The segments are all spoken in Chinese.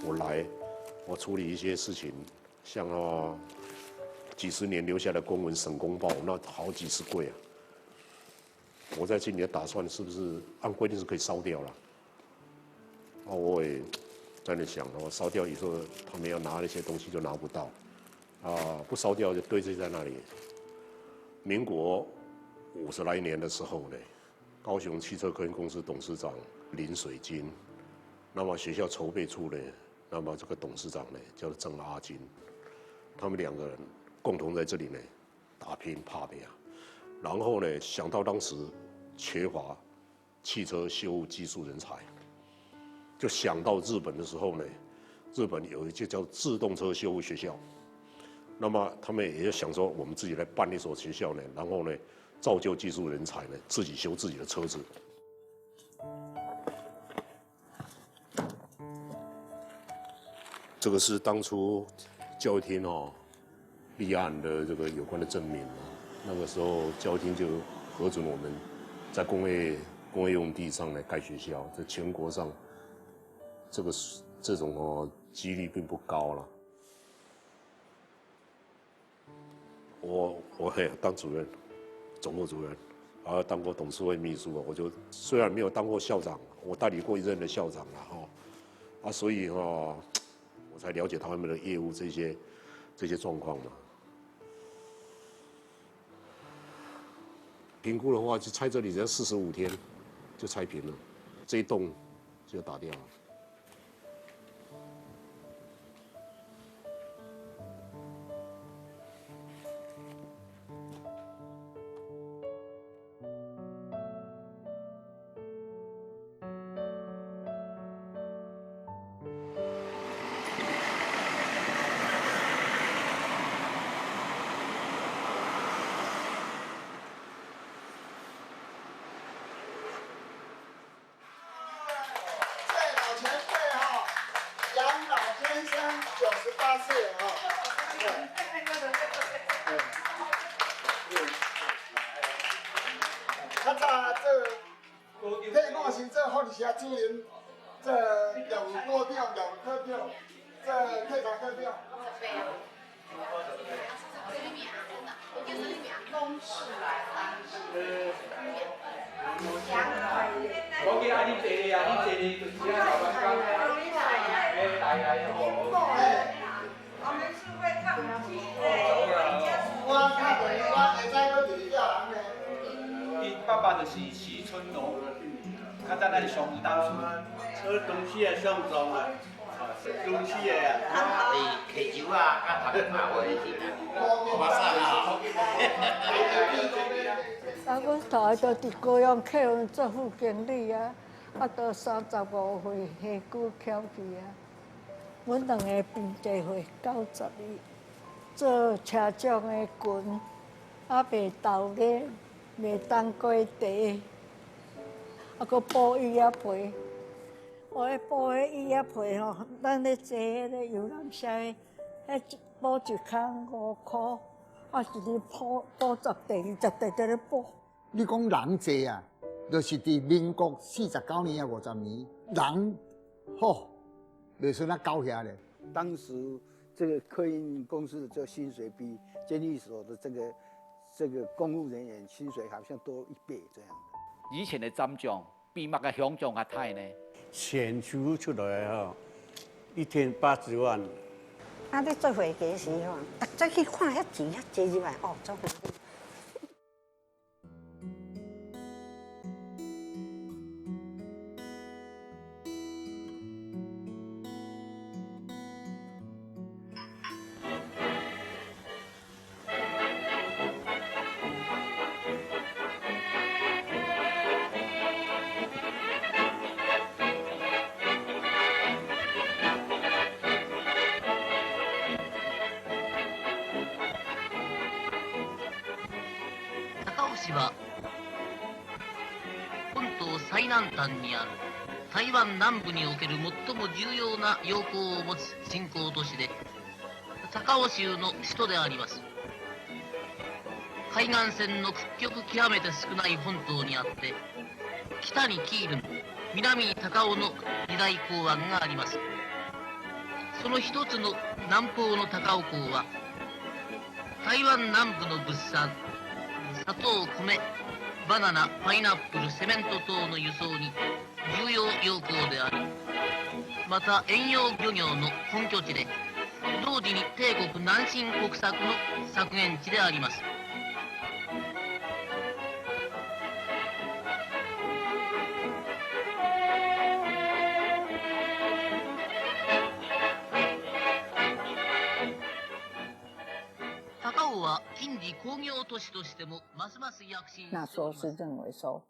我来，我处理一些事情，像几十年留下的公文省公报，那好几十柜啊。我在心里打算，是不是按规定是可以烧掉了？我也在那想，烧掉以后，他们要拿那些东西就拿不到，不烧掉就堆积在那里。民国50来年的时候呢，高雄汽车客运公司董事长林水金，那么学校筹备处呢，那么这个董事长呢叫做郑阿金，他们2个人共同在这里呢打拼打拼啊。然后呢，想到当时缺乏汽车修护技术人才，就想到日本的时候呢，日本有一个叫自动车修护学校，那么他们也就想说，我们自己来办一所学校呢，然后呢，造就技术人才呢，自己修自己的车子。这个是当初教育厅立案的这个有关的证明那个时候教育厅就核准我们在工业用地上来盖学校，在全国上这种几率并不高了。我还当主任，总务主任，当过董事会秘书我就虽然没有当过校长，我代理过一任的校长了所以我才了解他们的业务这些状况嘛。评估的话，就拆这里只要45天就拆平了，这一栋就打掉了。下主任，这业务科长、业务科长，这科长科长。公事来办事。我记得你坐哩啊，你坐哩就是啊，老板讲，来我们是会抗拒的。我看过，我会知我就是叫人的。伊爸爸就是徐春龙，较早咱上当初，东西也上装啊，东西也啊，摕油啊，甲头毛的是啊，马上啊。阮大个就伫高雄客运做副经理啊，到35岁下久翘去啊。阮2个平地岁90年，做车长的群，卖豆奶，卖冬瓜茶，搁补鱼仔皮。我咧补迄鱼仔皮咱咧坐迄个游览车，迄补一空5块，一日补10袋、20袋在咧补。你讲人济啊，就是伫民国49年啊50年，人袂算高遐咧。当时这个客运公司的这个薪水比监狱所的这个公务人员薪水好像多1倍这样的。以前的站长比那个乡长还大呢。钱收出来1天80万。你做会计时逐早去看遐钱遐济入来做会计。は本島最南端にある台湾南部における最も重要な要港を持つ新港都市で高雄州の首都であります。海岸線の屈曲極めて少ない本島にあって北にキールン、南に高雄の二大港湾があります。その一つの南方の高尾港は台湾南部の物産砂糖、米、バナナ、パイナップル、セメント等の輸送に重要要港であり、また遠洋漁業の本拠地で同時に帝国南進国策の削減地であります。高尾は近畿工業都市としてもますます躍進。那时候是认为说，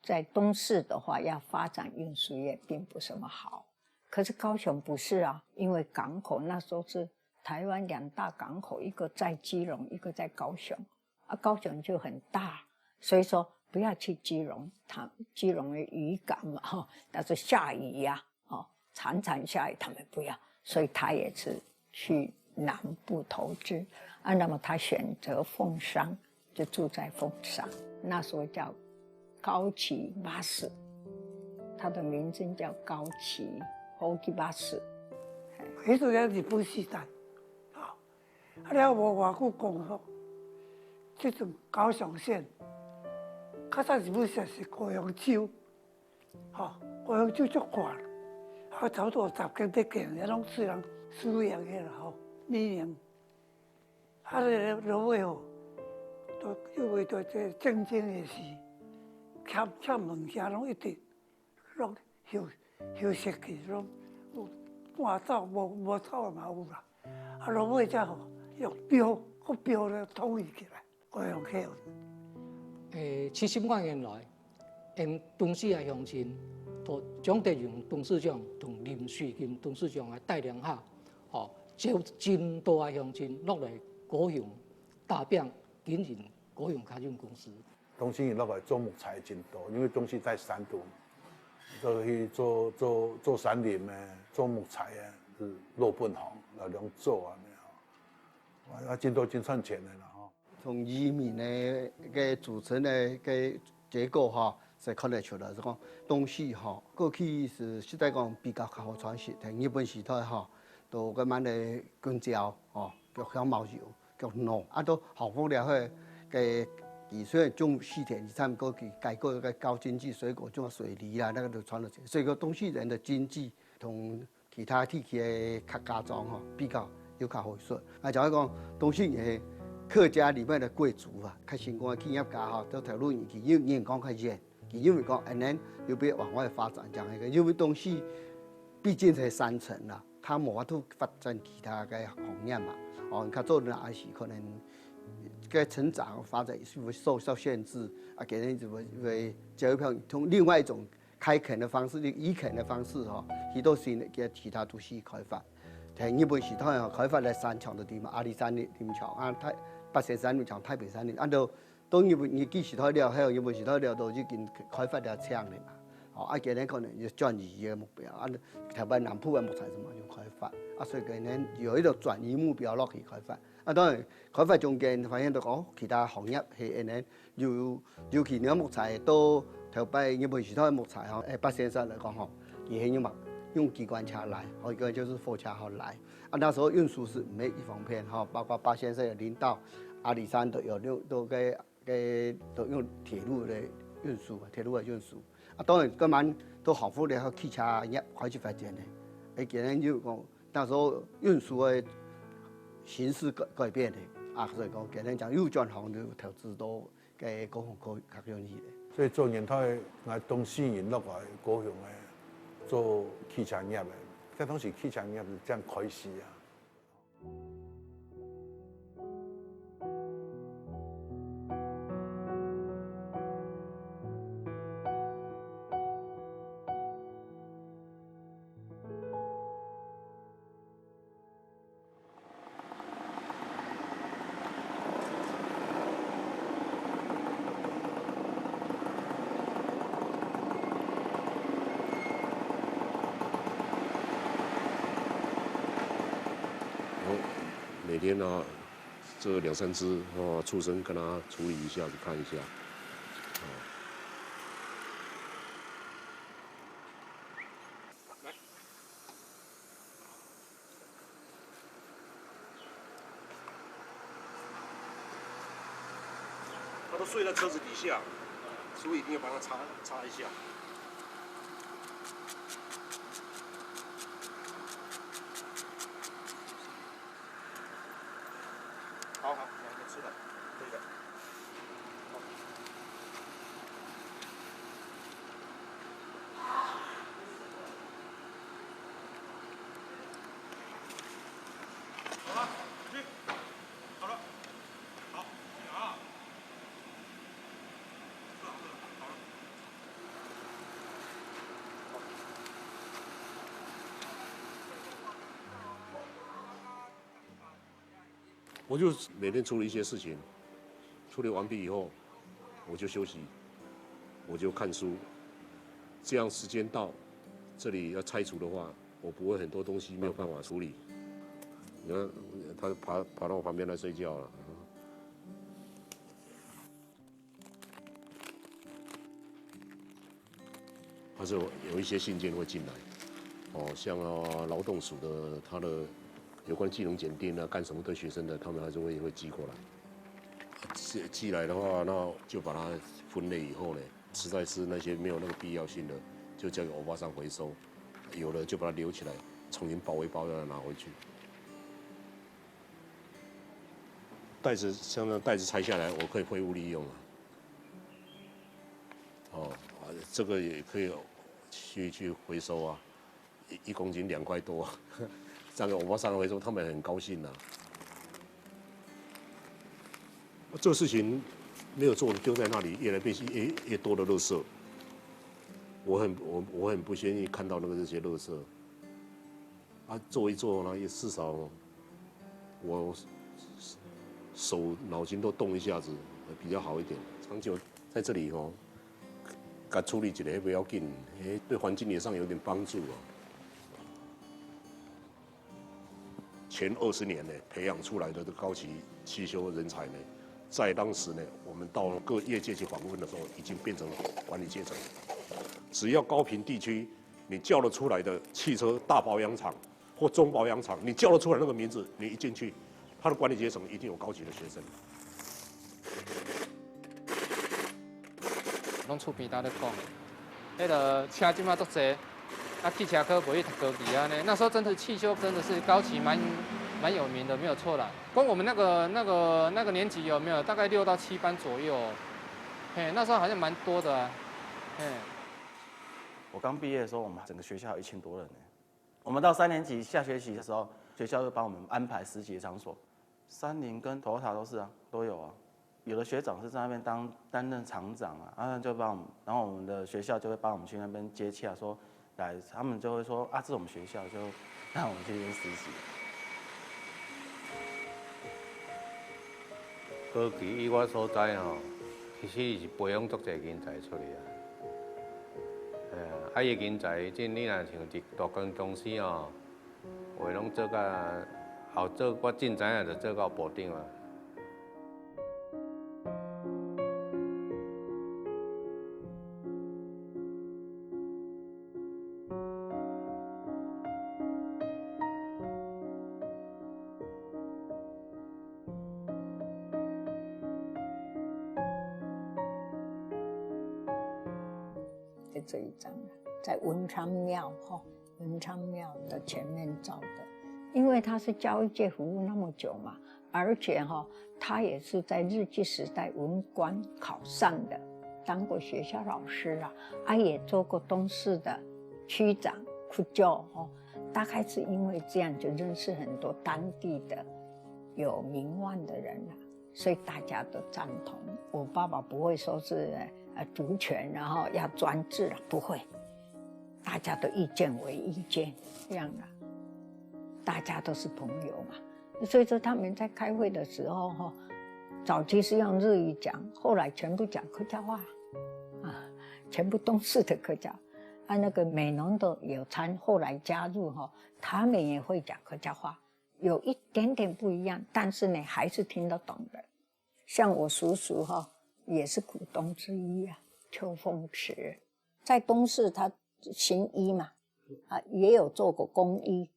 在东市的话要发展运输业并不什么好，可是高雄不是啊，因为港口那时候是台湾2大港口，一个在基隆，一个在高雄，啊，高雄就很大，所以说不要去基隆，基隆的渔港嘛，哈，但是下雨呀，常常下雨，他们不要，所以他也是去南部投资。那么他选择凤山，就住在凤山。那时候叫高崎巴士，他的名字叫高崎高崎巴士。迄阵在日本时代，了无偌久讲吼，即阵高雄县，较早日本时是高雄州，高雄州足大，差不多10间在建，也拢虽然私营的啦民营。落尾吼，都因为对这战争的事，欠物件拢一直拢休息去，拢搬走，无走嘛有啦。落尾才吼用标咧统一起来，高雄客运。70多年来，因东市的乡亲，都蒋德荣董事长同林树金董事长的带领下，招真多的乡亲落来。高雄大饼经营高雄卡运公司，东西那个做木材真多，因为东西在山东，都去做山林的，做木材啊，是落本行来两做啊，真多真赚钱的啦哈。从移民的个组成的个结构哈，是看得出来，是讲东西哈，过去是实在讲比较好传承，像日本时代哈，都个蛮的香蕉哦。叫香茅油，叫糯，都好福了个技术种细田，他们过去改过个高经济水果，种水梨啦，那个都传了。所以个东西人的经济同其他地区的客家庄比较有较好说。就讲东西的客家里面的贵族较成功的企业家都投入进去，因为讲较严，因为讲又被往外发展这样一个，因为东西毕竟是山城啦，它无法度发展其他个行业嘛。较做人也是可能个成长发展是会受限制给人就会交一票从另外一种开垦的方式、移垦的方式许多新的给其他都市开发。像日本时代开发来山墙的地方，阿里山林墙八仙山林墙、太平山林，都日本时代了，还有日本时代了都已经开发了这样的嘛。给人可能就转移的目标，台湾南部的木材什么就开发。所以可能有一个转移目标落去开发。当然开发中间发现到其他行业係尤其木材都頭擺日本時代木材八仙山來講也很用機關車來，一個就是貨車來。那時候運輸是沒一方便包括八仙山的林道、阿里山都有都用鐵路的運輸。當然今晚都好富了汽車業開始發展的，可能就講。那时候运输的形式改变的所以讲给人讲又转行的投资都给高雄较容易的。所以做年代来东西人落来高雄的做汽车业的，这当时汽车业是这样开始啊。每天这2、3只畜生跟它处理一下，去看一下。他都睡在车子底下，所以一定要把它擦一下。好，来，你吃了，可以的。好了，去，好了，好，好。我就每天处理一些事情，处理完毕以后，我就休息，我就看书。这样时间到，这里要拆除的话，我不会很多东西没有办法处理。你看，他跑到我旁边来睡觉了。还是有一些信件会进来，像劳动署的他的有关技能检定啊，干什么对学生的，他们还是会寄过来。寄来的话，那就把它分类以后呢，实在是那些没有那个必要性的，就交给欧巴桑回收；有的就把它留起来，重新包一包，再拿回去。袋子像那袋子拆下来，我可以废物利用啊。这个也可以去回收啊，1公斤2块多，这样欧巴桑回收，他们很高兴啊。这个事情没有做，丢在那里，越来越多的垃圾。我很不愿意看到这些垃圾。做一做呢，也至少我手脑筋都动一下子，比较好一点。长久在这里给处理起来不要紧，对环境也上有点帮助啊。前20年呢，培养出来的高级汽修人才呢，在当时呢，我们到各业界去访问的时候，已经变成了管理阶层。只要高屏地区你叫得出来的汽车大保养厂或中保养厂，你叫得出来那个名字，你一进去，他的管理阶层一定有高级的学生。拢厝边搭咧讲，迄个车即马足济，汽车科不去读高级啊呢。那时候真的汽修真的是高级蛮有名的，没有错啦。光我们那个年级有没有大概6到7班左右？那时候好像蛮多的啊。我刚毕业的时候，我们整个学校有1000多人呢。我们到3年级下学期的时候，学校就帮我们安排实习场所，30跟Toyota都是啊，都有啊。有的学长是在那边担任厂长啊，然后就帮我们，然后我们的学校就会帮我们去那边接洽，说来，他们就会说啊，这是我们学校，就让我们去那边实习。高级以我所知其实是培养足侪人才出来啊。伊人才，即你若像伫大工公司话拢做甲后做，我真知影就做到部长啊。这一张在文昌庙文昌庙的前面照的，因为他是教育界服务那么久嘛，而且他也是在日据时代文官考上的，当过学校老师也做过东市的区长、区教大概是因为这样就认识很多当地的有名望的人所以大家都赞同。我爸爸不会说是独权，然后要专制不会，大家都意见为意见，这样大家都是朋友嘛。所以说他们在开会的时候早期是用日语讲，后来全部讲客家话全部东市的客家。那个美浓的有参，后来加入他们也会讲客家话，有一点点不一样，但是呢还是听得懂的。像我叔叔也是股东之一邱凤池，在东市他行医嘛也有做过公医。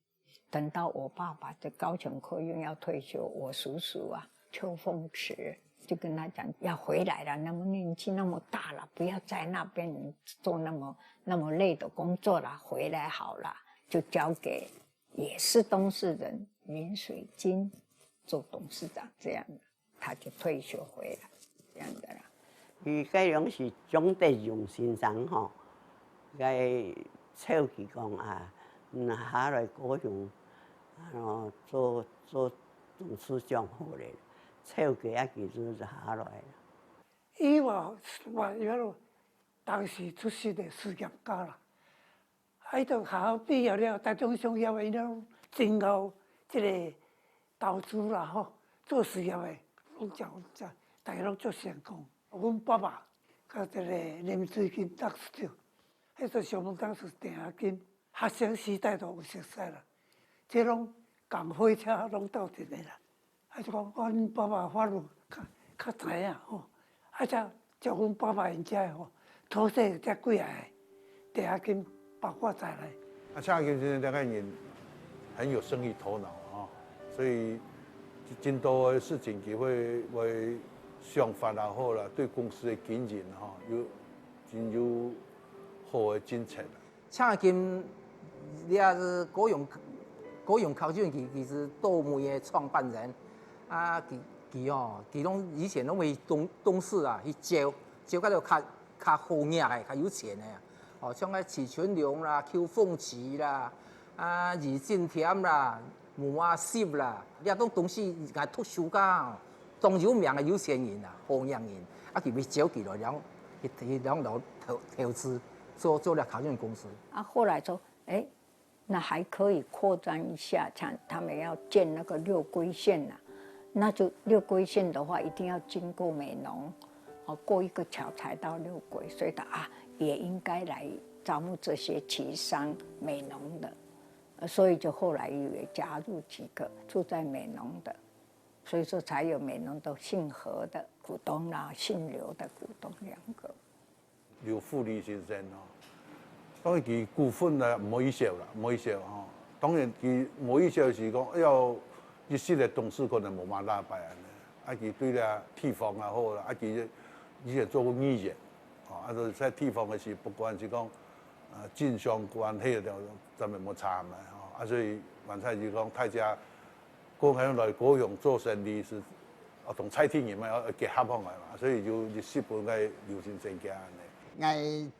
等到我爸爸在高雄客运要退休，我叔叔邱凤池就跟他讲要回来了，那么年纪那么大了，不要在那边做那么累的工作了，回来好了，就交给也是东势人林水金做董事长这样的，他就退休回来这样的啦。伊个种是蒋德荣先生吼，个凑去讲啊，下来高雄，做董事长好咧，凑去啊，其实就下来了。伊话原来当时出世的事业家啦，喺度学校毕业了，大众商业为了真够即个投资啦吼，做事业的拢大家拢做成功。阮爸爸甲一个林水金董事长，迄个上门董事定下金，学生时代都有熟悉啦。即拢共火车拢斗阵的啦。啊，就讲阮爸爸法律较知影吼，啊，才叫阮爸爸因遮吼，土地才几下，定下金包括在内。夏金先生这个人很有生意头脑啊，所以真多的事情佢会想法也好啦，对公司的经营哈真有好的政策。夏金也是高雄考卷其实豆煤的创办人啊，其拢以前拢为董事啊去招到较好命的、较有钱的啊。哦，像个许全龙啦、邱凤琪啦、李进田啦、吴阿秀啦，也拢董事也退休噶，当有名的有钱人啊，好人人，啊，佢咪招起来，然后投资做了考卷公司。啊，后来说，那还可以扩张一下，像他们要建那个六龟线呐，那就六龟线的话，一定要经过美浓，过一个桥才到六龟，所以他也应该来招募这些旗商美浓的，所以就后来也加入几个住在美浓的，所以说才有美浓的姓何的股东啦，姓刘的股东2个。刘富利先生当然佢股份啊唔可以少啦，唔可以少吼。当然佢唔可以少是讲要一时嘅董事可能冇乜拉拜啊，佢对啦地方也好啦，佢以前做过议员，就在地方嘅事，不管是讲政商关系就咱们冇参嘛，所以原菜就讲大家高雄来高雄做生意是同蔡天元要结合起来嘛，所以就日本嘅流行增加呢。我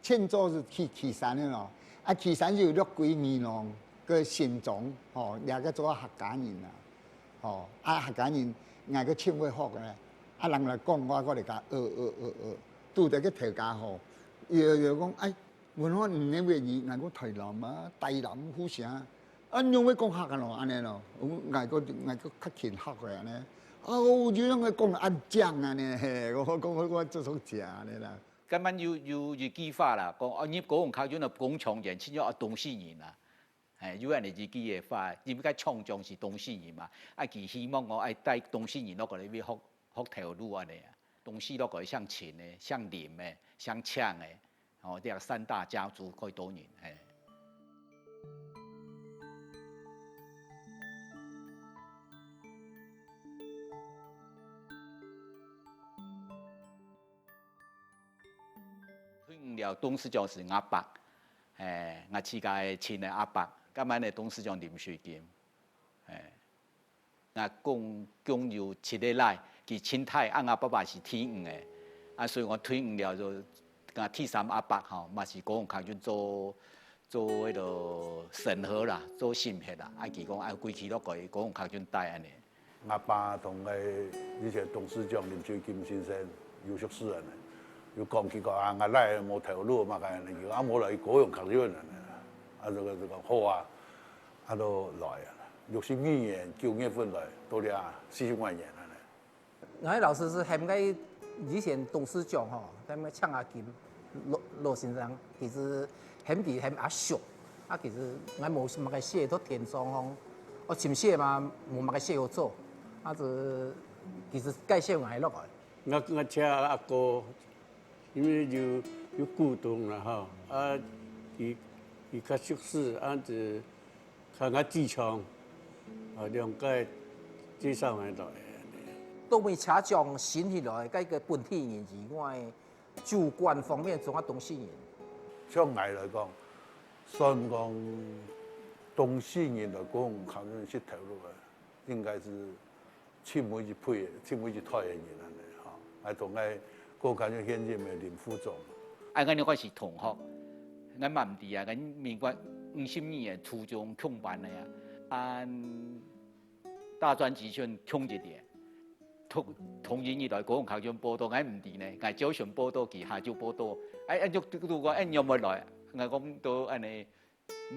庆祝是去岐山的咯，岐山就有六几年咯，个新庄两个做客家人啦，客家人我个庆会福嘅，人来讲我嚟讲拄着个头家又讲问我唔认为你，我讲台南啊，台南府城，用要讲客嘅咯，安尼咯，我个较勤客嘅安尼，我就用个讲按酱安尼，我讲我做种食安尼啦。咁樣要計劃啦，講你嗰種考卷係講長人，先咗董事人啦，有人嚟自己嘅法，應該創造是董事人嘛，佢希望我帶董事人嗰個嚟學條路啊嚟，董事嗰個像錢嘅、像林嘅、像槍嘅，呢個3大家族可以多年了董事長是阿伯，我自家親的阿伯，今晚的董事長林水金，我共有7個來，佢親太阿爸爸是退伍的，所以我退伍了就我第3阿伯吼，嘛是高雄考卷做迄個審核啦，做審核啦，佢講規期都改高雄考卷帶安尼。阿爸同以前董事長林水金先生優秀詩人。要講佢講我來冇條路嘛，佢講我來高雄考卷啊，就講好都來啊，60年9月份來，到了40萬元啊。我老師是喊個以前董事長吼，咁個搶阿金羅先生，其實喊佢喊阿叔，其實我冇乜個寫都填上吼，我簽寫嘛冇乜個寫好做，就其實介紹我落來。我請阿哥。因為有股東啦哈，佢較熟識，就較技巧，兩個介紹來。都为车匠选起来，甲个本体人之外，主观方面总啊东西人。像我来讲，算讲东西人来讲，考虑去投入的，应该是七每一配的，七每一台的人安尼吼，还同个国家就现任的林副总。啊，俺我是同学，俺嘛唔知啊，俺民国50年的初中强班的呀，按大专集训强一点。同年以来，高雄考卷报道，俺唔知呢，俺早上报道去，下晝報道，按就如果按有冇來，俺講到安尼，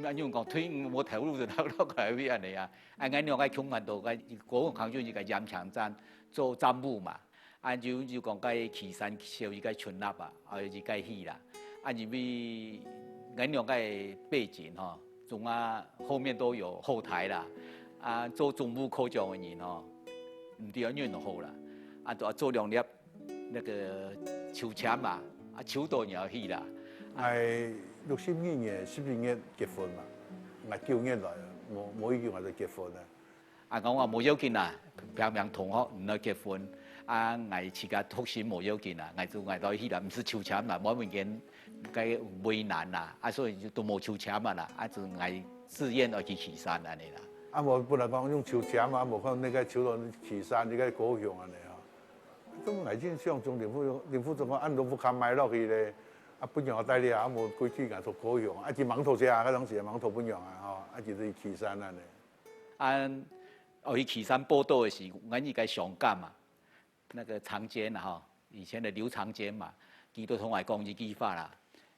按用講推冇投入就投落來邊安尼啊，按俺用個強班到個高雄考卷一個鹽場站做站務嘛，按就講個旗山燒一個群立啊，還有一個戲啦，按因為俺用個背景吼，仲啊後面都有後台啦，啊做總務科長嘅人吼。唔對，樣就好啦。啊，做2粒那個秋簽嘛，啊秋多也去啦。係62年、12月結婚嘛，我9月來，冇已經話就結婚啦。啊，講話冇要緊啦，平平同學唔來結婚，啊，我自家讀書冇要緊啦，我到去啦，唔是秋簽啦，冇物件該為難啦，啊，所以就都冇秋簽啊啦，啊，就我自願而去岐山安尼啦。啊，無本來講用抽籤啊，無可能那個抽到岐山，那個高雄安尼吼。咁內政上中林副總講按都不堪買落去咧，啊本樣帶你啊，無過去硬做高雄，啊是盲頭車啊，嗰當時係盲頭本樣啊，吼，啊就是岐山安尼。按去岐山報道的時候，我應該上監嘛，那個長堅啊，吼，以前的劉長堅嘛，佢都同我講一句話啦。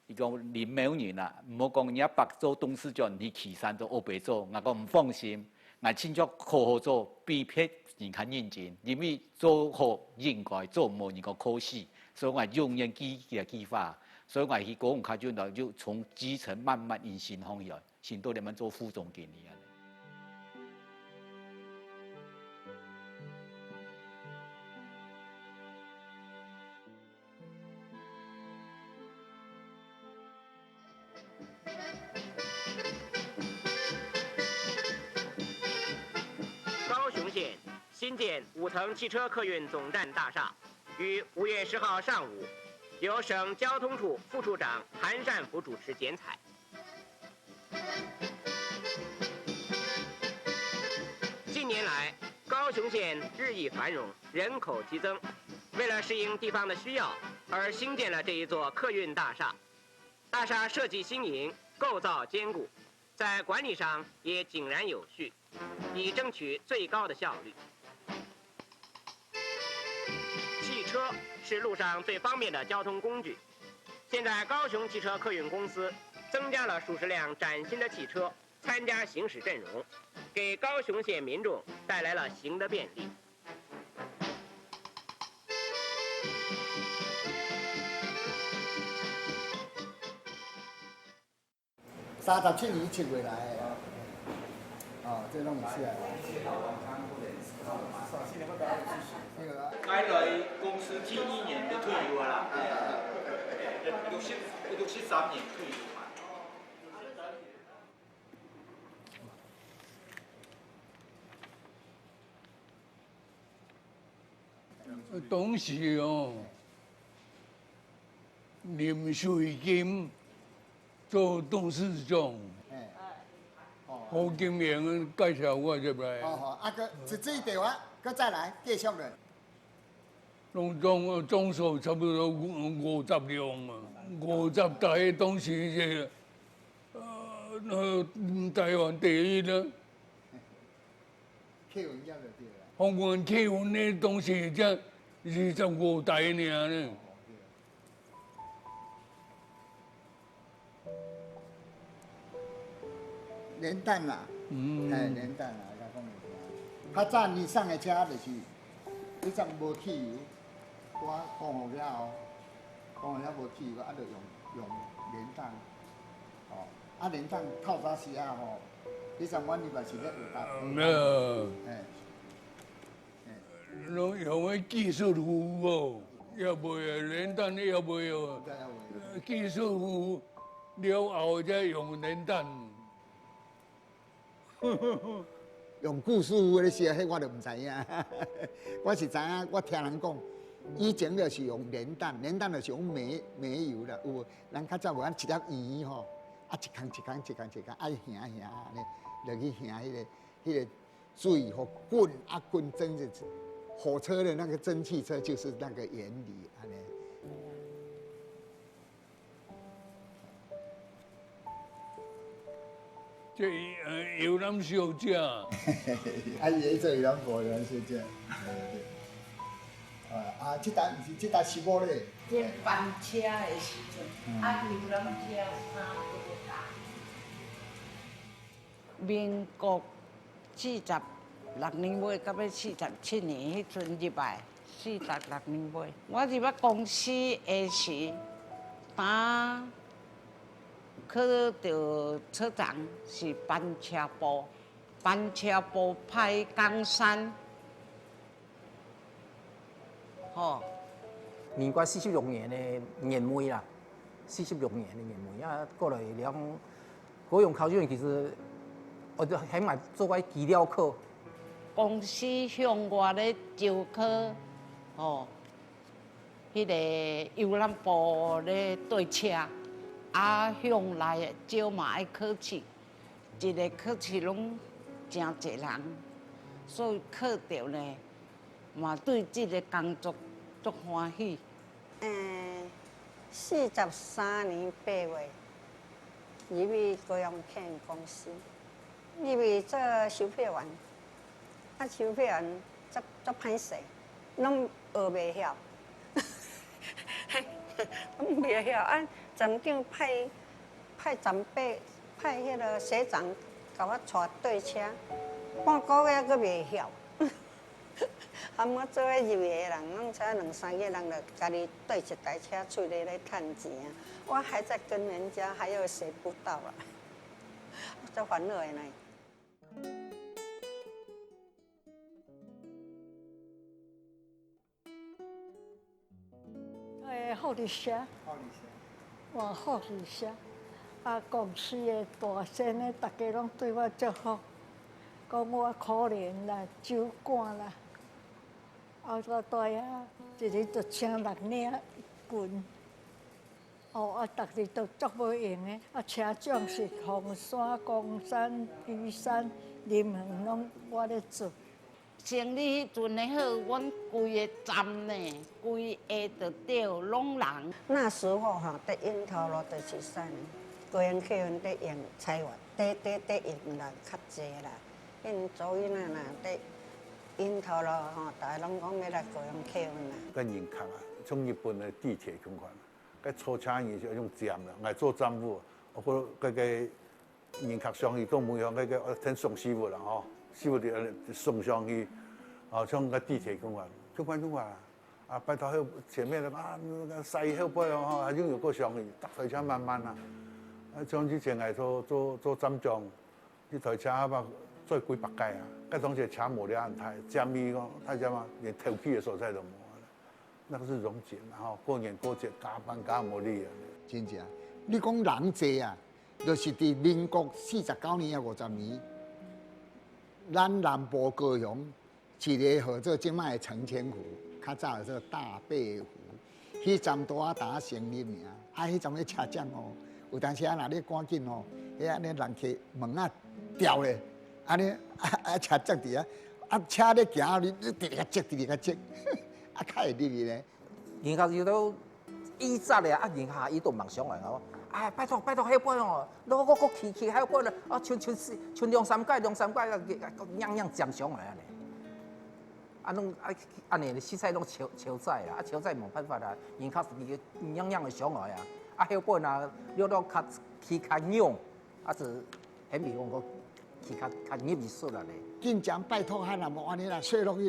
伊講林某人啦，唔好講人北做董事長去岐山做歐北做，我講唔放心，我親足好好做，比別人較認真，因為做好應該做冇人個可惜，所以我永遠記嘅計劃，所以我去高雄考卷就從基層慢慢引新方向，先到你們做副總經理啊。新建5层汽车客运总站大厦，于5月10号上午，由省交通处副处长韩善福主持剪彩。近年来，高雄县日益繁荣，人口激增。为了适应地方的需要，而兴建了这一座客运大厦。大厦设计新颖，构造坚固，在管理上也井然有序，以争取最高的效率。汽车是路上最方便的交通工具。现在高雄汽车客运公司增加了数十辆崭新的汽车参加行驶阵容，给高雄县民众带来了行的便利。37年7月來的，哦，這攏是啊。我來公司71年就退休啦，63年退休嘛。當時哦，林水金做董事長，好經驗介紹我入來。哦，啊個一這電話，佮再來繼續嘞。總數差不多50輛嘛，50台當時台灣第一啦。客運業就對啦。香港客運呢當時才25台爾呢。連彈啦，連彈啦，甲講嘅。較早年送嘅車就是，你陣無汽油，我講好了後，講好了無汽油，啊就用連彈，哦，啊連彈透早時啊吼，你陣阮入來是咧有搭。拢用个技術戶哦，也袂連彈，也袂哦，技術戶了後才用連彈。用故事话咧写，迄我就唔知影。我是知影，我听人讲，以前就是用连蛋，连蛋就是用煤油啦。有人较早无咱一粒圆吼，啊一空，爱行安尼，落去行迄个水，互滚啊滚蒸着。火车的那个蒸汽车就是那个原理，安尼。这游览小姐，啊，伊做游览部游览小姐。啊，这台是无咧？这班车的时阵，啊，游览车差不多大。民国46年尾到要47年，迄阵入来46年尾，我入啊公司的时，打去到车长是班车部派冈山，吼。民国46年的年尾啦，46年的年尾啊，过来了，高雄考卷其实，我就还买做过资料课。公司向我咧招考，吼，迄个游览部咧对车，啊向来招嘛爱考试，一个考试拢真侪人，所以考到呢，嘛对这个工作足欢喜。43年8月入去高雄片公司，入去做收票员。啊，收票员足歹势，拢学袂晓，拢袂晓。啊，站长派长辈派迄个社长甲我带对车，半个月阁袂晓。含我做伙入去的人，拢才2、3个人就家己对一台车出来咧趁钱啊！我还在跟人家，还有谁不到了？足烦恼的呢。护理社，换护理社，啊，公司的大先的，大家拢对我足好，讲我可怜啦，酒馆啦，啊，我带啊，一日就请6领棍，哦，啊，逐日都足无用的，啊，车长是凤山、公山、岐山、林园，拢我咧做。生理迄阵的好，阮规个站呢，规下就着拢人。那时候哈，在樱桃路就是啥呢？高雄客运在用菜园，在用人较济啦。因早囡仔啦，在樱桃路吼，大家拢讲要来高雄客运啦。跟人客啊，从日本的地铁同款，个出车伊就用站啦，来做站务，或者个人客上去，讲每样个听送师傅啦吼。师傅就送上去，啊，像个地铁咁话，啊，拜托后前面的啊，塞后背哦，还用有个上去，搭台车慢慢啊，啊，像之前系做站长，呢台车啊，做几百架啊，嗰当时车冇了安太，站咪个太站嘛，连头皮的所在都冇，那个是荣景，然后过年过节加班加冇力啊，真正，你讲人济啊，就是伫民国49年啊50年。咱南部高雄一个号做即摆的澄清湖，较早叫做大背湖，迄站拄啊打成立尔，啊，迄站咧车站哦，有当时啊，若你赶紧哦，迄安尼人客门啊掉咧，安尼车接伫啊，啊车咧行，你直直个接，啊，较会入去咧。然后就都以前咧，啊，然后伊都梦想来哦。哎，拜托，迄杯哦，我去还有杯咧，啊，像2、3届，样奖上来啊咧。啊，拢安尼实在拢超载啦，啊超载冇办法啦，因较是样的上来啊，啊，迄杯呐，了较起较硬，啊是很比讲个起较入去速啦咧。紧张拜托哈，若无安尼啦，吹落去，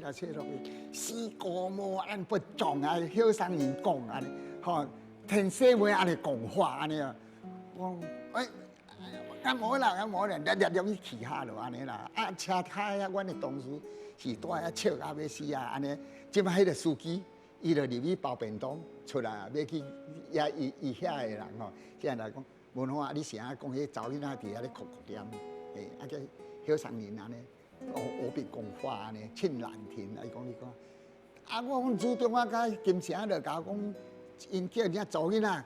死过无按不撞啊，晓上人讲安尼，吼。天生会安尼讲话安尼啊，我俺无啦，连去气下咯安尼啦。啊，车开啊，阮的同事是带啊笑到要死啊安尼。即摆迄个司机，伊就入去包便当出来，要去也伊遐个人吼，现在来讲，问我你是安讲迄查囡仔伫遐咧哭点，啊个晓上人安尼，我别讲话呢，欠难听。伊讲你讲，啊，我讲朱中啊，甲金城就甲我讲，因叫人家做囡仔，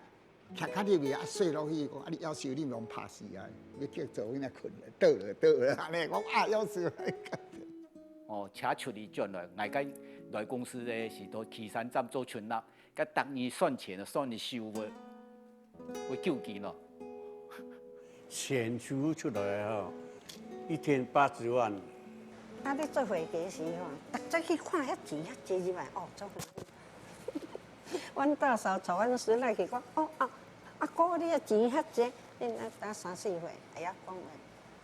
徛较入去啊，睡落去，讲啊，你要求你用拍死啊，要叫做囡仔困了，倒了，安尼讲啊，要求。哦，车出去转来，外界来公司咧是到岐山站做巡逻，甲逐年算钱啊，算你收要救济咯。钱收出来吼，一天80万。啊，你做会计时吼，逐早去看遐钱遐济入来，哦，做会计。阮大嫂找阮孙来去讲，哦啊，阿哥你遐钱遐济，因啊打3、4岁，哎呀讲话，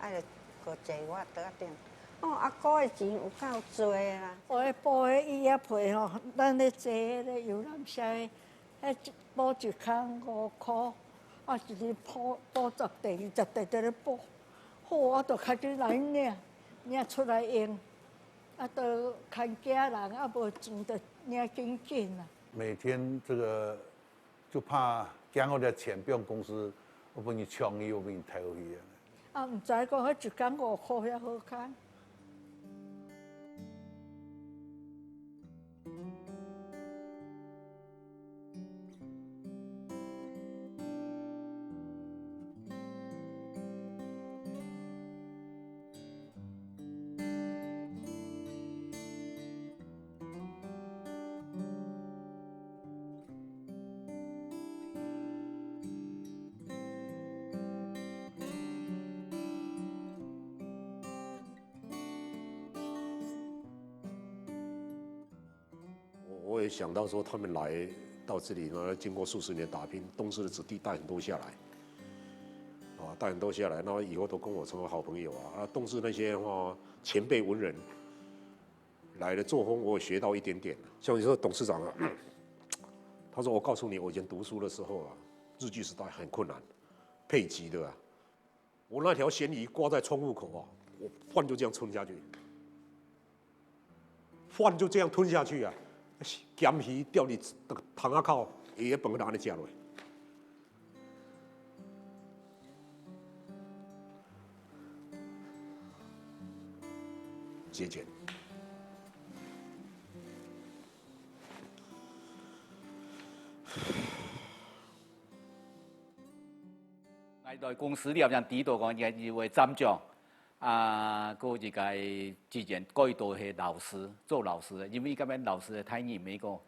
啊就个坐我倒啊顶。哦，阿哥的钱有够多啦！我迄补迄椅仔皮吼，咱咧坐咧游览车，迄补一空5块，啊，一日补10块、20块在咧补。好，我就开始来领出来用，啊，都看家人啊，无钱就领紧紧啦。每天这个就怕捡我的钱不用公司，我帮你抢去，我帮你偷去啊。啊，毋知讲迄一工5块遐好看。我也想到说，他们来到这里呢，经过数十年打拼，东市的子弟带很多下来，带很多下来，然后以后都跟我成为好朋友啊。东市那些前辈文人来的作风，我也学到一点点。像你说董事长啊，他说我告诉你，我以前读书的时候啊，日据时代很困难，配给的啊，我那条咸鱼挂在窗户口啊，我饭就这样吞下去，饭就这样吞下去啊。咸鱼掉你汤仔口，伊个饭就安尼食落。节俭。来公司了，像指导讲，伊会站长。啊，个一个之前过一道是老师做老师的，因为这边老师的太严没个，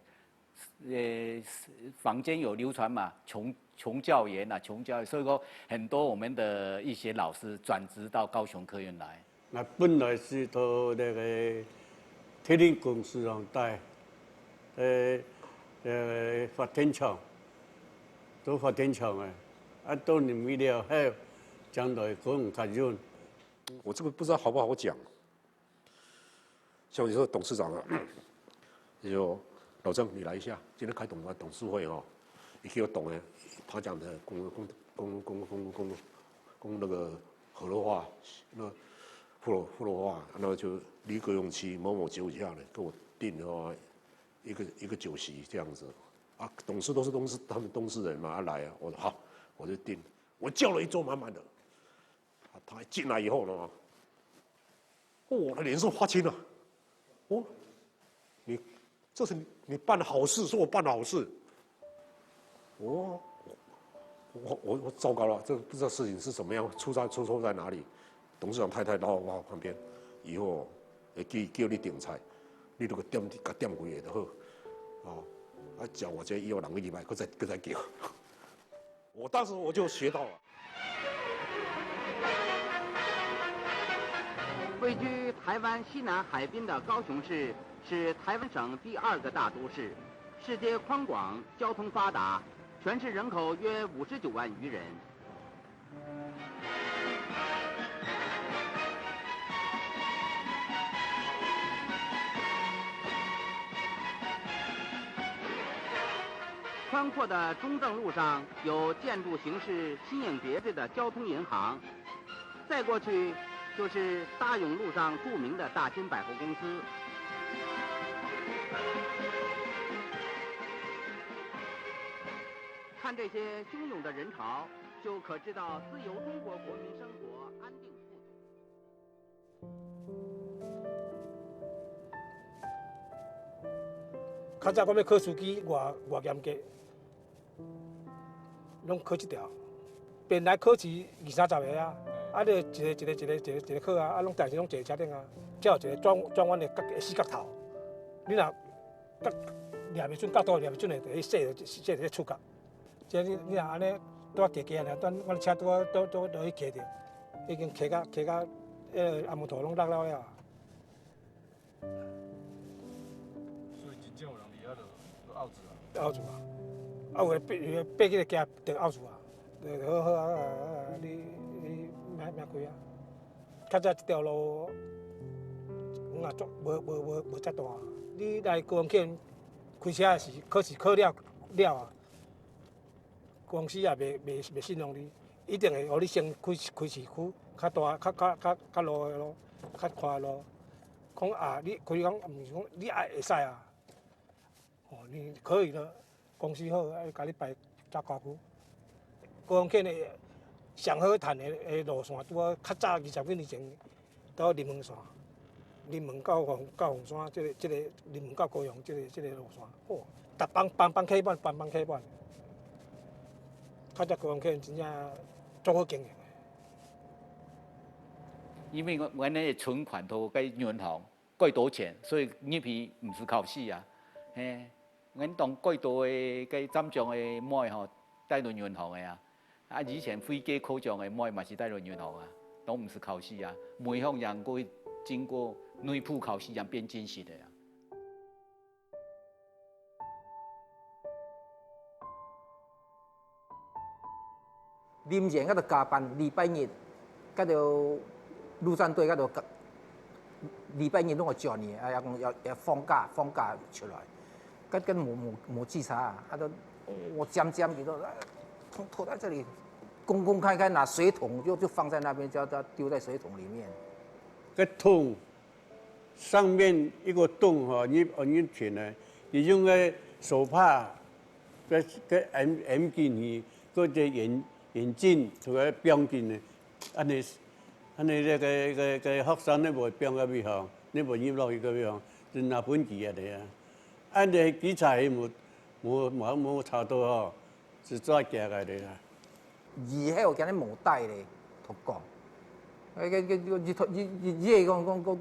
坊间有流传嘛，穷教员啊，穷教育，所以说很多我们的一些老师转职到高雄科院来。那本来是到那个铁林公司上带，发电厂，做发电厂的，啊，到你们了后，将来可能开运。我这个不知道好不好讲，像你说董事长啊，就老郑你来一下，今天开董事会哦，你给我懂哎，他讲的供那个河洛话，那富罗话，那就李葛永琪某某酒家呢，给我订哦一个酒席这样子啊，董事都是他们东市人嘛，来啊，我说好，我就订，我叫了一桌满满的。他进来以后呢，我的脸色发青了。这是你办的好事，是我办的好事。我糟糕了，这个不知道事情是怎么样，出错在哪里？董事长太太到我旁边，以后会叫你订菜，你都个点几个就好。啊，叫我这以后2个礼拜，再叫。我当时我就学到了。位居台湾西南海滨的高雄市是台湾省第2个大都市，世界宽广，交通发达，全市人口约59万余人。宽阔的中正路上有建筑形式新颖别致的交通银行，再过去就是大勇路上著名的大金百货公司。看这些汹涌的人潮，就可知道自由中国国民生活安定富足。较早我要考司机偌严格，拢考一条。本来考试20-30个啊，啊你一个考啊，啊拢但是拢坐车顶啊，才有一个转弯的四角头。你若抓袂准角度，抓袂准的，就去设个触角。即你若安尼拄啊骑安尼，我的车拄啊去骑着，已经骑到阿木头拢落了。所以真正有人伫遐就拗住啊。拗住啊！啊有个爬起来行就拗住啊！好啊！你命开啊！较早一条路，无遮大。你来高雄县开车的时，考试考了啊，公司也袂信用你，一定会互你先开市区较大、较路的路、较宽的路。讲啊，你开讲毋是讲你会使啊？哦，你可以了，公司好，爱甲你排走高区。高雄县的上好赚的路线，拄啊较早20几年前，到林门线，林门到凤山，这个林门到高雄这个路线，哦，帮客满。较早高雄县真正足好经营。因为我的存款都跟银行过多钱，所以入去唔是考试啊。嘿，阮当过多的跟站长的妹吼带入银行的啊。啊，以前飞机考长的妹嘛是带入银行啊，都唔是考试啊。每项人过经过内部考试，人变真实的啊。临前，佮就加班，礼拜日，佮就陆战队，佮就礼拜日拢会叫你，啊，要放假出来，跟无稽查啊，我讲里头，拖在这里，公开拿水桶就放在那边，就要丢在水桶里面。个桶上面一个洞哈，你填呢，你用个手帕，个 M 镜呢，个眼镜同个标镜呢，安尼那个学生呢无标到尾项，你无入落去个尾项，就拿本记啊的啊，安尼比赛冇差多吼，是怎行来的啦？以后今日无带咧，同讲，伊讲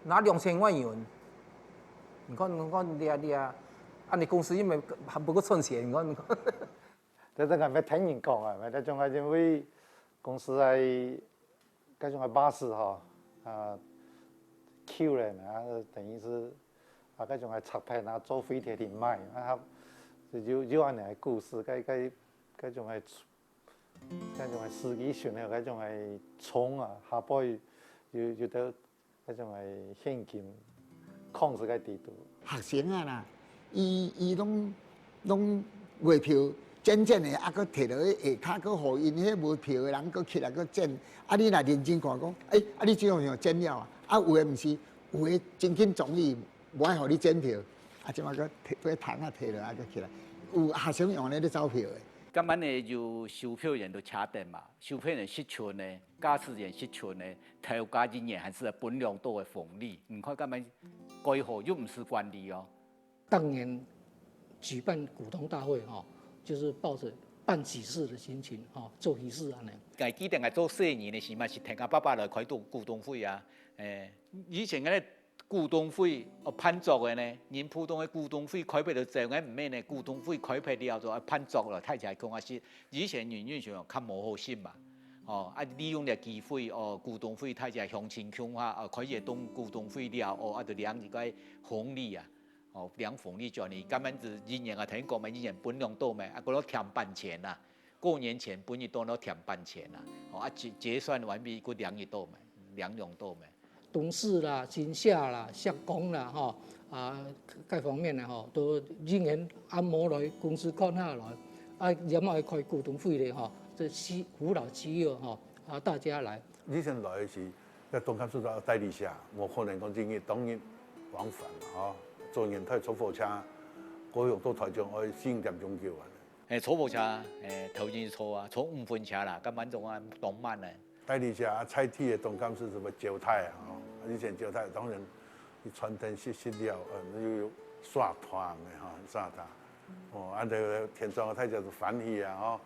拿2000万元，你看你啊，你公司因为还不够赚钱，你看。但係咪聽人講啊？咪得仲係因為公司係嗰種係巴士嗬，Q 人啊，等於是嗰種係拆片啊，做飛鐵嚟賣啊，有安尼嘅故事，嗰種係司機船咧，嗰種係衝啊，下晡要得嗰種係現金控制嘅地圖。學生啊啦，伊攏月票。真正的啊，佮摕落去下骹，佮互因迄无票的人，佮起来佮剪。啊，你若认真看讲，啊，你这种像剪了啊？啊，有诶毋是，有诶真紧总理无爱互你剪票，啊，即马佮摕糖啊摕落啊，佮起来。有学生用咧咧走票的。今晚呢，就售票员都掐定嘛，售票员失群呢，驾驶员失群呢，投家人员还是本良多的红利。你看今晚改好又唔是管理哦。当年举办股东大会哈。就是抱着办喜事的心情，做喜事安尼。家记得做4年的时嘛，是听阿爸爸来开股东会啊。以前个股东会判作的呢，人普通的股东会开辟就这样，唔免呢股东会开辟了就判作了，太起来讲啊是。以前原因上较无好心嘛，利用了机会股东会太起来向前向下，开一动股东会了，就量一个红利啊。量红利转移，根本是人员啊，听讲嘛，人员本量多嘛，嗰度添半钱啦。过年前本月多都添半钱啦，结算完毕，嗰2亿多嘛，2两多嘛。董事啦、经下啦、社工啦，各方面的都人员按摩来公司看下来，然后开股东会咧，这扶老携幼大家来。以前来的是，个东港市场代理下，无可能讲人员当然往返嘛，做人太坐火车，高雄到台中要4、5点钟叫啊。坐火车，头前坐啊，坐5分车啦，根本仲动慢咧。代理下菜体的东港是什么招待啊？以前招待当然你传统习了，刷团的吼，刷它。哦，啊，这个田庄太就是欢喜啊吼，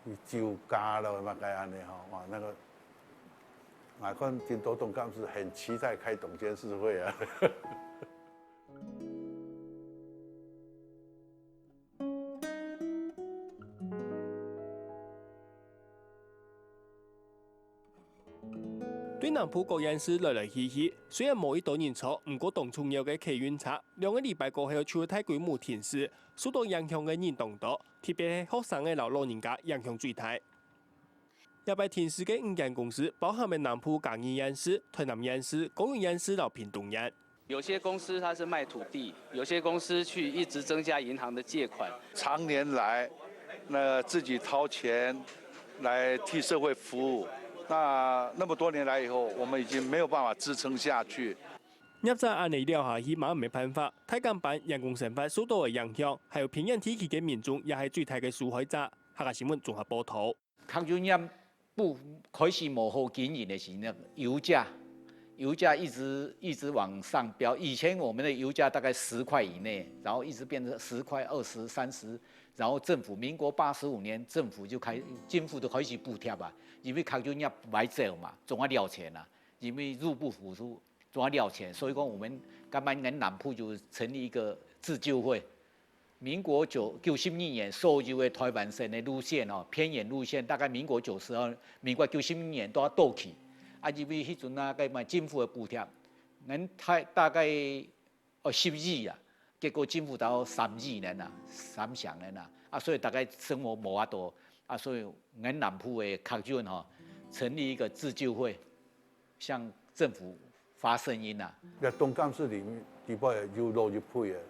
伊酒家了嘛该安尼吼，哇那个。我看真多董干事很期待开董监事会啊。对南浦国人士来来去去，虽然无一多人潮，不过当重要嘅客运车2个礼拜过后，就大规模停驶，受到影响嘅人众多，特别係學生嘅老人家影響最大。也被停驶嘅5間公司，包含了南浦港營人士、台南人士、公園人士到屏東人。有些公司它是卖土地，有些公司去一直增加银行的借款。常年来，自己掏钱来替社会服务，那么多年来以后，我们已经没有办法支撑下去。入在安尼了下去，嘛没辦法。太監辦人工生活受到嘅影響，還有偏遠地區嘅民眾，也係最大嘅受害者。客家新聞綜合報道。康俊業不開始無好經營的是那個油價一直往上飆。以前我們的油價大概10塊以內，然後一直變成10塊、20、30，然後民國85年政府就政府都開始補貼啊，因為康俊業買走嘛，總要料錢啊，因為入不敷出，總要料錢，所以講我們剛剛南浦就成立一個自救會。民國92年所有的台灣省的路線哦，偏遠路線大概民國92年都要倒去，啊，因為迄陣啊，政府的補貼，大概10億啊，結果政府到3億人啊，3億人啊，啊，所以大概生活無法度，啊，所以南浦的客運吼，成立一個自救會，向政府發聲音啊。在東港市裡面，地方有落入配的。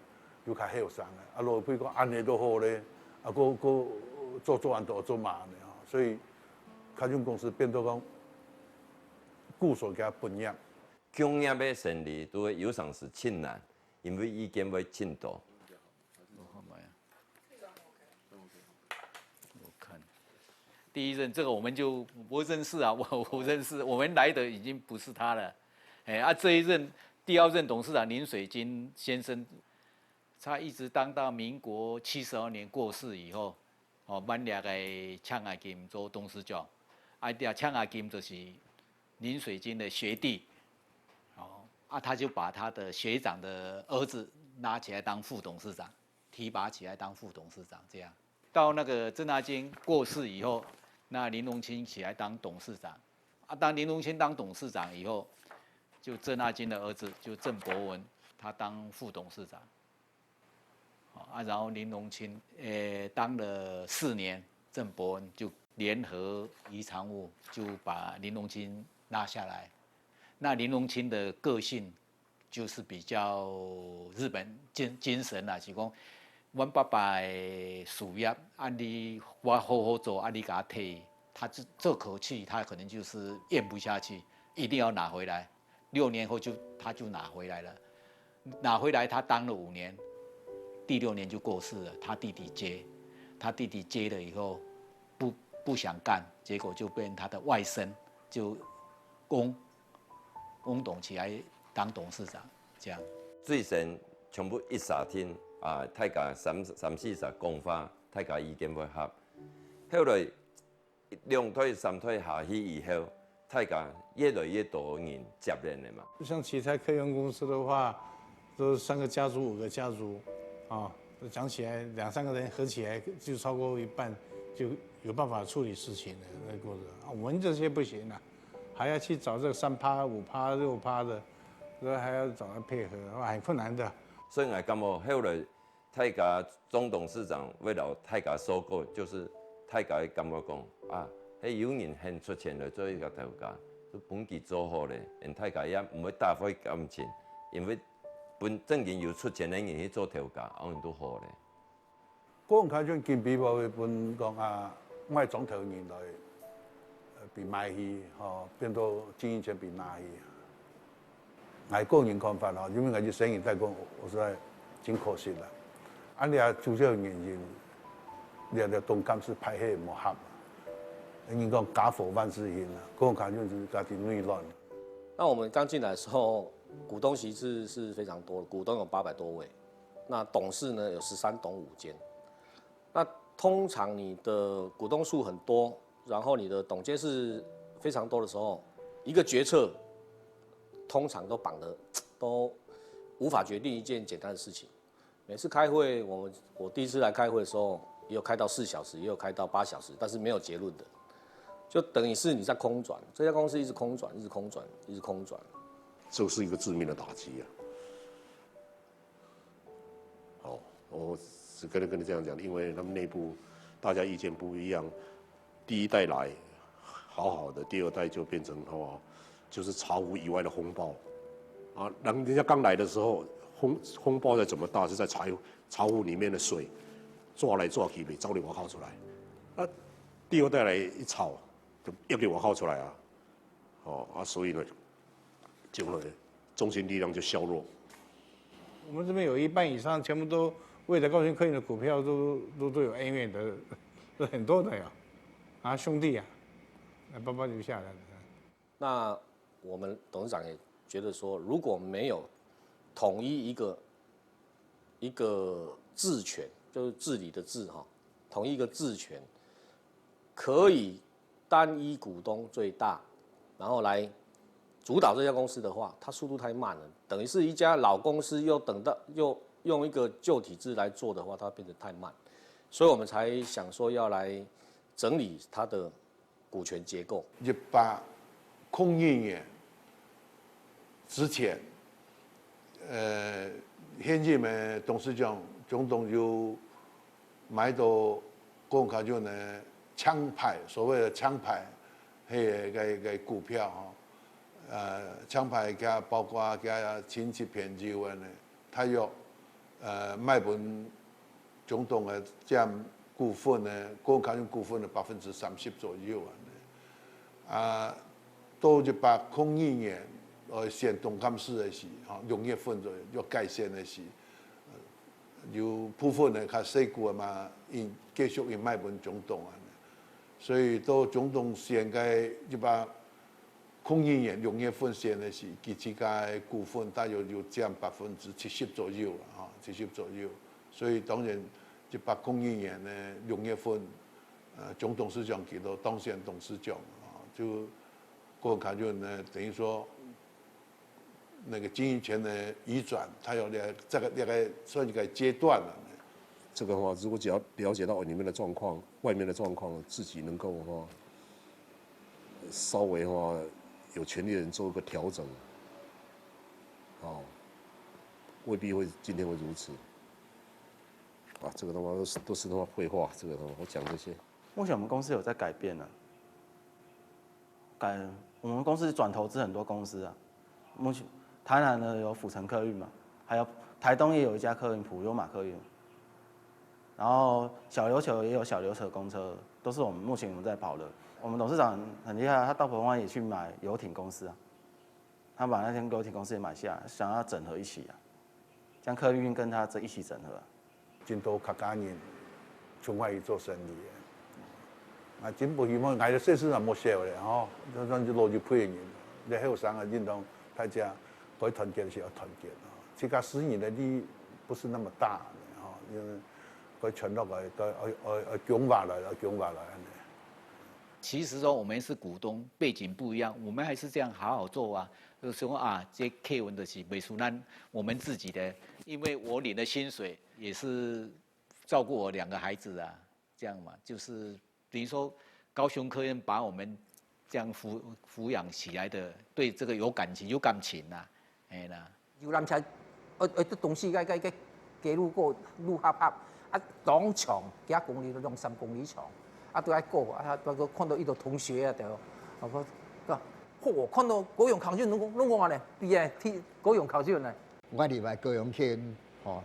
又較後生嘅，啊落去講安尼都好咧，啊個做完都做慢嘅，所以開種公司變到講固守嘅本業。工業要成立都有上是困難，因為意見會進度。我看第一任這個我們就不認識啊，我不認識，我們來的已經不是他了，這一任第2任董事長林水金先生。他一直當到民國72年過世以後，阮倆個嗆阿金做董事長，嗆阿金就是林水金的學弟，他就把他的學長的兒子拉起來當副董事長，提拔起來當副董事長，這樣。到那個鄭阿金過世以後，那林榮清起來當董事長，當林榮清當董事長以後，就鄭阿金的兒子就鄭伯文，他當副董事長。然後林榮清當了4年，鄭伯文就聯合遺產物就把林榮清拉下來。那林榮清的個性就是比較日本精神啦，是講阮爸爸的事業，我好好做，你給他退，他這口氣他可能就是咽不下去，一定要拿回來。6年後他就拿回來了，拿回來他當了5年。第6年就過世了，他弟弟接了以後不想幹，結果就變他的外甥就翁董起來當董事長，這樣。最先全部130天啊，大家340講法，大家意見會合。後來2推3推下去以後，大家越來越多人接任了嘛。像奇才客運公司的話，都3個家族5個家族。講起來2、3個人合起來就超過一半，就有辦法處理事情的那過程。我們這些不行啊，還要去找這3%、5%、6%的，所以還要找人配合，很困難的。所以我感覺後來大家總董事長為了大家收購，就是大家感覺講啊，有人肯出錢來做一個頭家，都本期做好咧，人大家也唔會大費感情，因為。正經要出錢的人去做調價，安都好咧。個人開張建比話會本講啊，賣總頭年來被賣去，變到經營權被賣去。我個人看法啊，因為我啲生意在講，我實在真可惜啦。你啊主要原因，你東港市派系冇合，人講家火萬事興啊，個人開張就是家庭內亂。那我們剛進來的時候。股東席是非常多的，股東有800多位，那董事呢有13董5监。那通常你的股东数很多，然后你的董监事非常多的时候，一个决策通常都绑得都无法决定一件简单的事情。每次开会，我第一次来开会的时候，也有开到4小时，也有开到8小时，但是没有结论的，就等于是你在空转，这家公司一直空转，一直空转，一直空转，这是一个致命的打击啊！好，我只跟你这样讲，因为他们内部大家意见不一样，第一代来好好的，第二代就变成就是茶壶以外的风暴啊！人家刚来的时候，风暴再怎么大，是在茶壶里面的水抓来抓去，没招你我靠出来。啊，第二代来一炒，就要给我靠出来啊！所以呢，就呢，中心力量就削弱。我们这边有1半以上全部都为了高雄客运的股票都有恩怨的，都很多的呀，啊兄弟啊，爸爸留下来的。那我们董事长也觉得说，如果没有统一一个治权，就是治理的治统一一个治权，可以单一股东最大，然后来主导这家公司的话，它速度太慢了，等于是一家老公司又用一个旧体制来做的话，它变得太慢，所以我们才想说要来整理它的股权结构。1802年之前，现任的董事长总统就买到高雄卡就呢枪牌，所谓的枪牌，个股票枪牌加包括加亲戚偏旧的呢，他有卖本总统的占股份呢，高雄卡就股份的30%左右到1802年，选董监事的时，6月份左右要改选的时，有部分呢较细股嘛，因继续因卖本总统所以到总统选个1802年6月份选的时，其自家股份大约有占70%左右70%左右，所以当然1802年呢6月份，总董事长给到当选董事长就。高雄卡就呢，等于说那个经营权的移转，它有这个算一个阶段了。这个话，如果只要了解到里面的状况、外面的状况，自己能够稍微有权利的人做一个调整，未必会今天会如此。这个的话都是废话，这个的话我讲这些。目前我们公司有在改变了。我们公司转投资很多公司啊，目前台南呢有府城客运嘛，还有台东也有一家客运普悠玛客运，然后小琉球也有小琉球公车，都是目前我们在跑的。我们董事长很厉害，他到澎湾也去买游艇公司啊，他把那间游艇公司也买下来，想要整合一起将客运跟他一起整合。真多客家人从外去做生意。真不希望挨到世事上没少咧咱就落去配人，你后生运动大家可以团结的时候团结这个私人的利不是那么大因为可以传落来，强化来，强化来。其实说我们是股东，背景不一样，我们还是这样好好做啊。就是说这客运的是美术咱我们自己的，因为我领的薪水也是照顾我2个孩子这样嘛，就是。等于说，高雄客运把我们这样抚养起来的，对这个有感情啦，游览车，东西个路过路合长长几公里，2、3公里长，都爱过看到一个同学我看到高雄客运拢我呢，高雄客运呢。我入来高雄客运，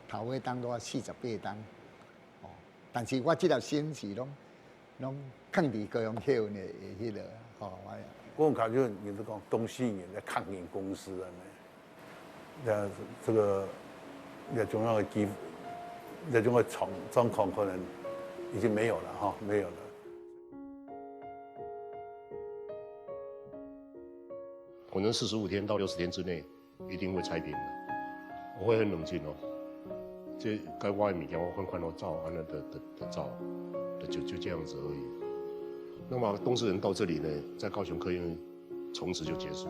头尾当多48单，但是我这条线是拢抗伫高雄客运的迄个，高雄客运也是讲东西人的抗运公司这个那种样的那种的状况可能已经没有了没有了。可能45天到60天之内一定会拆平的，我会很冷静这该我的物件我款都照，安那的照，就这样子而已。那么东势人到这里呢，在高雄客运从此就结束。